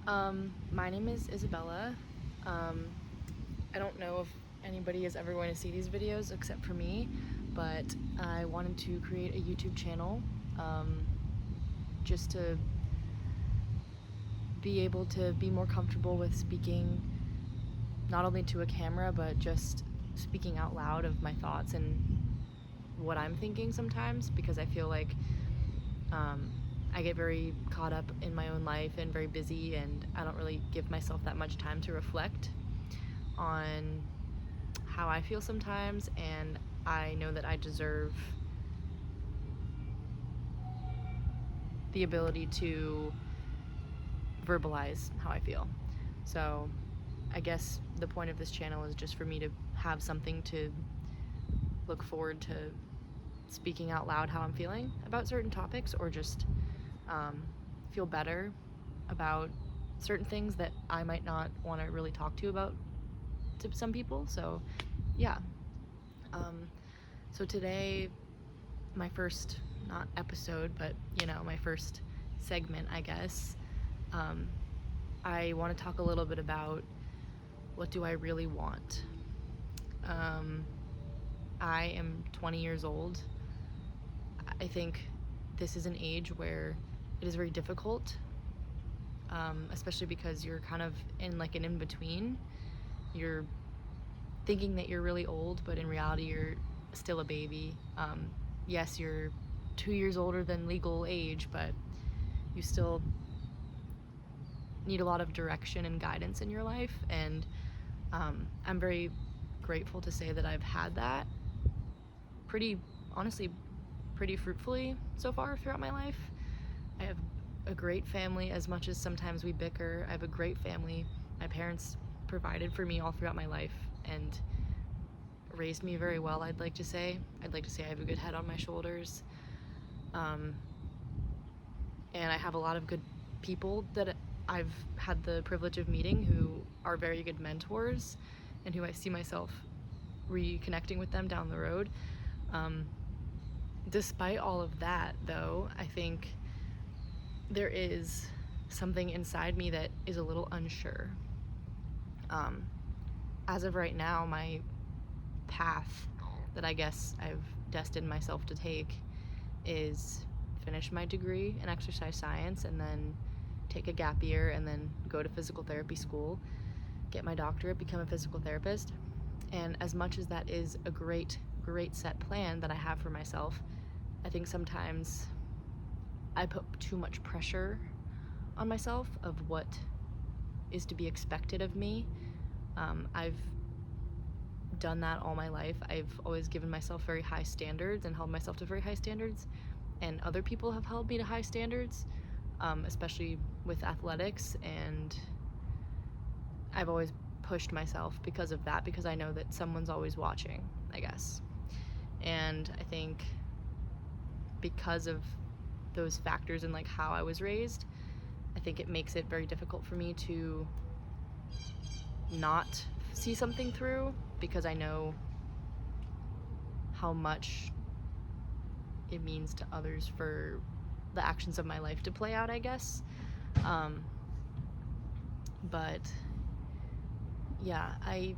My name is Isabella. I don't know if anybody is ever going to see these videos except for me, but I wanted to create a YouTube channel just to be able to be more comfortable with speaking not only to a camera, but just speaking out loud of my thoughts and what I'm thinking sometimes, because I feel like I get very caught up in my own life and very busy, and I don't really give myself that much time to reflect on how I feel sometimes, and I know that I deserve the ability to verbalize how I feel. So I guess the point of this channel is just for me to have something to look forward to speaking out loud how I'm feeling about certain topics, or just feel better about certain things that I might not want to really talk to about to some people. So yeah. So today, my first, not episode, but my first segment, I guess, I want to talk a little bit about what do I really want. I am 20 years old. I think this is an age where it is very difficult, especially because you're kind of in like an in-between. You're thinking that you're really old, but in reality you're still a baby. Yes, you're 2 years older than legal age, but you still need a lot of direction and guidance in your life, and I'm very grateful to say that I've had that honestly pretty fruitfully so far throughout my life. I have a great family. As much as sometimes we bicker, I have a great family. My parents provided for me all throughout my life and raised me very well, I'd like to say I have a good head on my shoulders. And I have a lot of good people that I've had the privilege of meeting who are very good mentors, and who I see myself reconnecting with them down the road. Despite all of that, though, I think there is something inside me that is a little unsure. As of right now, my path that I guess I've destined myself to take is finish my degree in exercise science, and then take a gap year, and then go to physical therapy school, get my doctorate, become a physical therapist. And as much as that is a great set plan that I have for myself, I think sometimes I put too much pressure on myself of what is to be expected of me. I've done that all my life. I've always given myself very high standards and held myself to very high standards, and other people have held me to high standards, especially with athletics, and I've always pushed myself because of that, because I know that someone's always watching, I guess. And I think because of those factors and like how I was raised, I think it makes it very difficult for me to not see something through, because I know how much it means to others for the actions of my life to play out, I guess. But yeah, I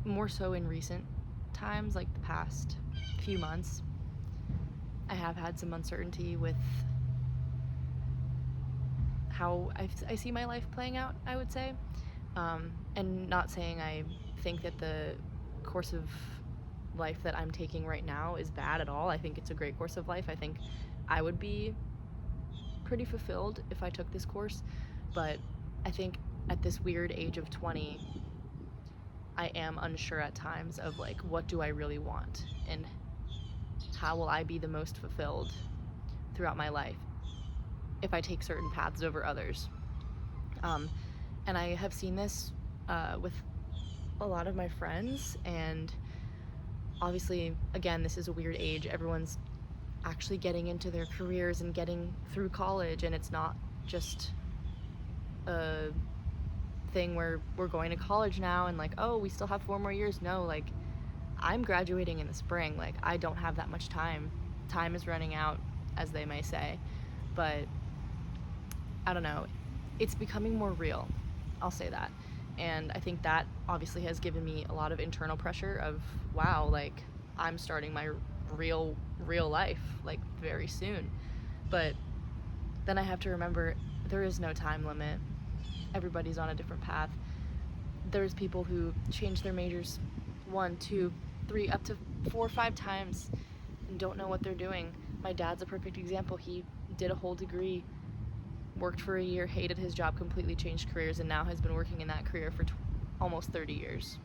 more so in recent times, like the past few months, I have had some uncertainty with how I see my life playing out, I would say. And not saying I think that the course of life that I'm taking right now is bad at all. I think it's a great course of life. I think I would be pretty fulfilled if I took this course, but I think at this weird age of 20, I am unsure at times of like, what do I really want, and how will I be the most fulfilled throughout my life if I take certain paths over others. And I have seen this with a lot of my friends, and obviously, again, this is a weird age. Everyone's actually getting into their careers and getting through college, and it's not just a thing where we're going to college now and like, oh, we still have 4 more years. No, like, I'm graduating in the spring. Like, I don't have that much time. Time is running out, as they may say. But I don't know. it's becoming more real. I'll say that. And I think that obviously has given me a lot of internal pressure of, wow, like I'm starting my real life like very soon. But then I have to remember there is no time limit. Everybody's on a different path. There's people who change their majors 1, 2, 3, up to 4 or 5 times and don't know what they're doing. My dad's a perfect example. He did a whole degree, worked for a year, hated his job, completely changed careers, and now has been working in that career for almost 30 years.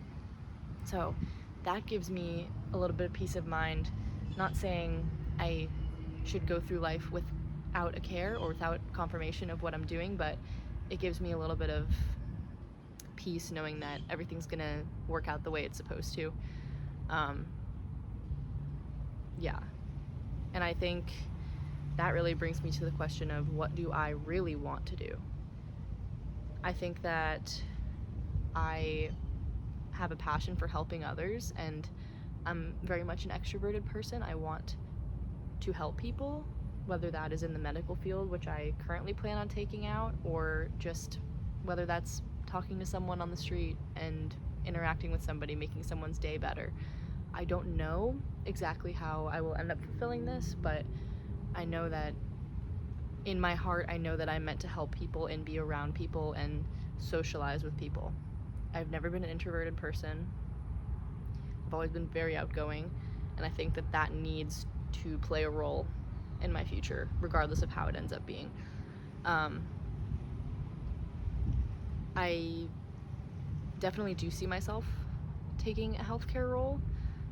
So that gives me a little bit of peace of mind. Not saying I should go through life without a care or without confirmation of what I'm doing, but it gives me a little bit of peace knowing that everything's gonna work out the way it's supposed to. Yeah. And I think that really brings me to the question of, what do I really want to do? I think that I have a passion for helping others, and I'm very much an extroverted person. I want to help people, whether that is in the medical field, which I currently plan on taking out, or just whether that's talking to someone on the street and interacting with somebody, making someone's day better. I don't know exactly how I will end up fulfilling this, but I know that in my heart, I know that I'm meant to help people and be around people and socialize with people. I've never been an introverted person. I've always been very outgoing, and I think that that needs to play a role in my future, regardless of how it ends up being. I definitely do see myself taking a healthcare role.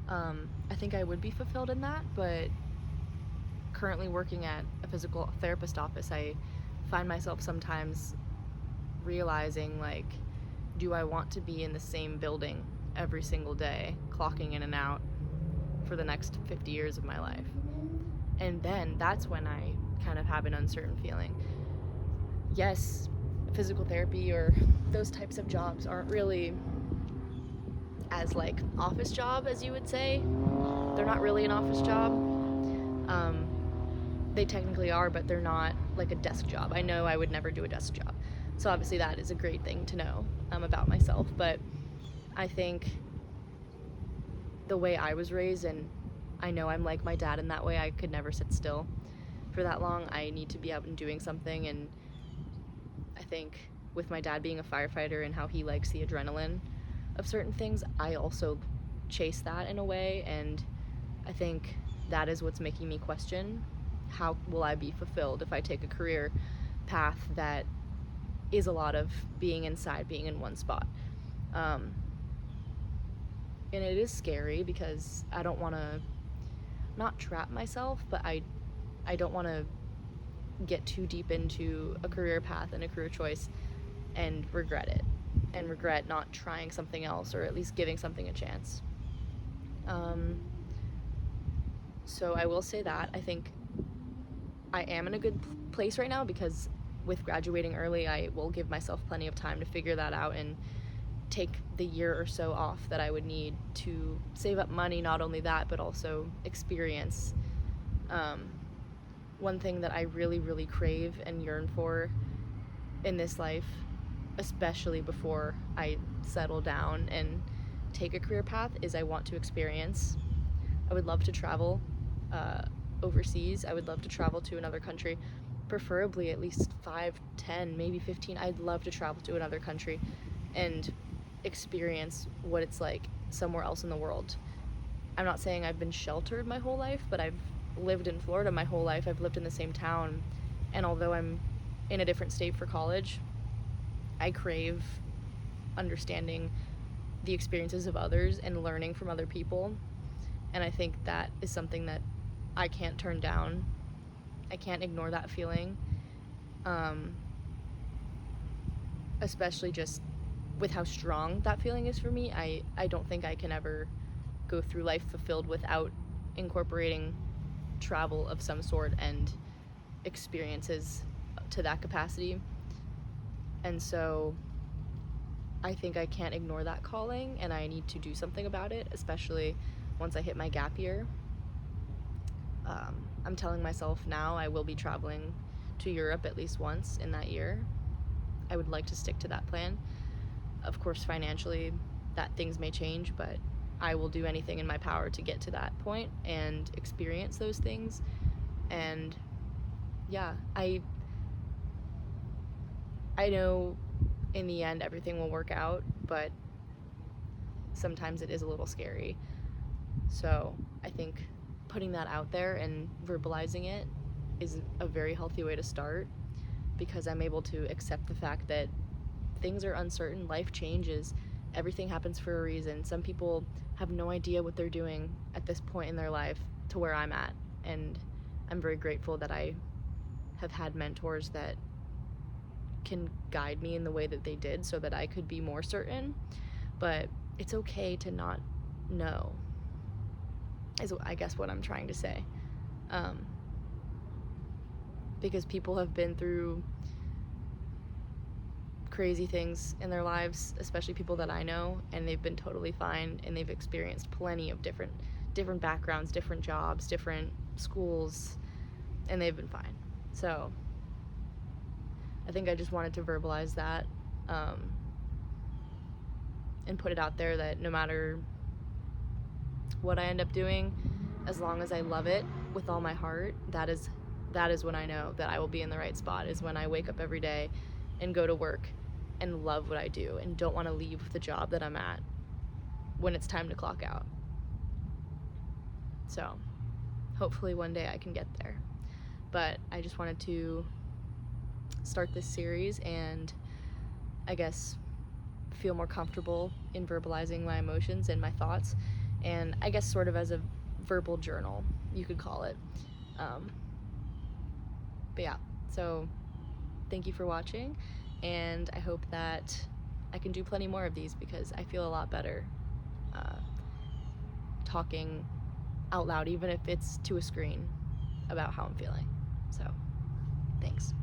I think I would be fulfilled in that, but currently working at a physical therapist office, I find myself sometimes realizing, like, do I want to be in the same building every single day, clocking in and out for the next 50 years of my life? And then that's when I kind of have an uncertain feeling. Yes, physical therapy or those types of jobs aren't really as like office job as you would say. They're not really an office job. They technically are, but they're not like a desk job. I know I would never do a desk job. So obviously that is a great thing to know about myself. But I think the way I was raised, and I know I'm like my dad in that way, I could never sit still for that long. I need to be out and doing something. And I think with my dad being a firefighter and how he likes the adrenaline of certain things, I also chase that in a way. And I think that is what's making me question, how will I be fulfilled if I take a career path that is a lot of being inside, being in one spot. And it is scary because I don't want to not trap myself, but I don't want to get too deep into a career path and a career choice and regret it, and regret not trying something else, or at least giving something a chance. So I will say that I think I am in a good place right now, because with graduating early, I will give myself plenty of time to figure that out and take the year or so off that I would need to save up money. Not only that, but also experience. One thing that I really, really crave and yearn for in this life, especially before I settle down and take a career path, is I want to experience. I would love to travel overseas. I would love to travel to another country, preferably at least 5, 10, maybe 15. I'd love to travel to another country and experience what it's like somewhere else in the world. I'm not saying I've been sheltered my whole life, but I've lived in Florida my whole life. I've lived in the same town, and although I'm in a different state for college, I crave understanding the experiences of others and learning from other people. And I think that is something that I can't turn down. I can't ignore that feeling, especially just with how strong that feeling is for me. I don't think I can ever go through life fulfilled without incorporating travel of some sort and experiences to that capacity. And so I think I can't ignore that calling, and I need to do something about it, especially once I hit my gap year. I'm telling myself now I will be traveling to Europe at least once in that year. I would like to stick to that plan. Of course, financially, that things may change, but I will do anything in my power to get to that point and experience those things. And yeah, I know in the end everything will work out, but sometimes it is a little scary. So I think putting that out there and verbalizing it is a very healthy way to start, because I'm able to accept the fact that things are uncertain, life changes, everything happens for a reason. Some people have no idea what they're doing at this point in their life to where I'm at, and I'm very grateful that I have had mentors that can guide me in the way that they did so that I could be more certain. But it's okay to not know, is I guess what I'm trying to say. Because people have been through crazy things in their lives, especially people that I know, and they've been totally fine, and they've experienced plenty of different backgrounds, different jobs, different schools, and they've been fine. So I think I just wanted to verbalize that, and put it out there that no matter what I end up doing, as long as I love it with all my heart, that is when I know that I will be in the right spot, is when I wake up every day and go to work and love what I do and don't want to leave the job that I'm at when it's time to clock out. So hopefully one day I can get there. But I just wanted to start this series and I guess feel more comfortable in verbalizing my emotions and my thoughts, and I guess sort of as a verbal journal, you could call it. But yeah, so thank you for watching, and I hope that I can do plenty more of these, because I feel a lot better talking out loud, even if it's to a screen, about how I'm feeling. So thanks.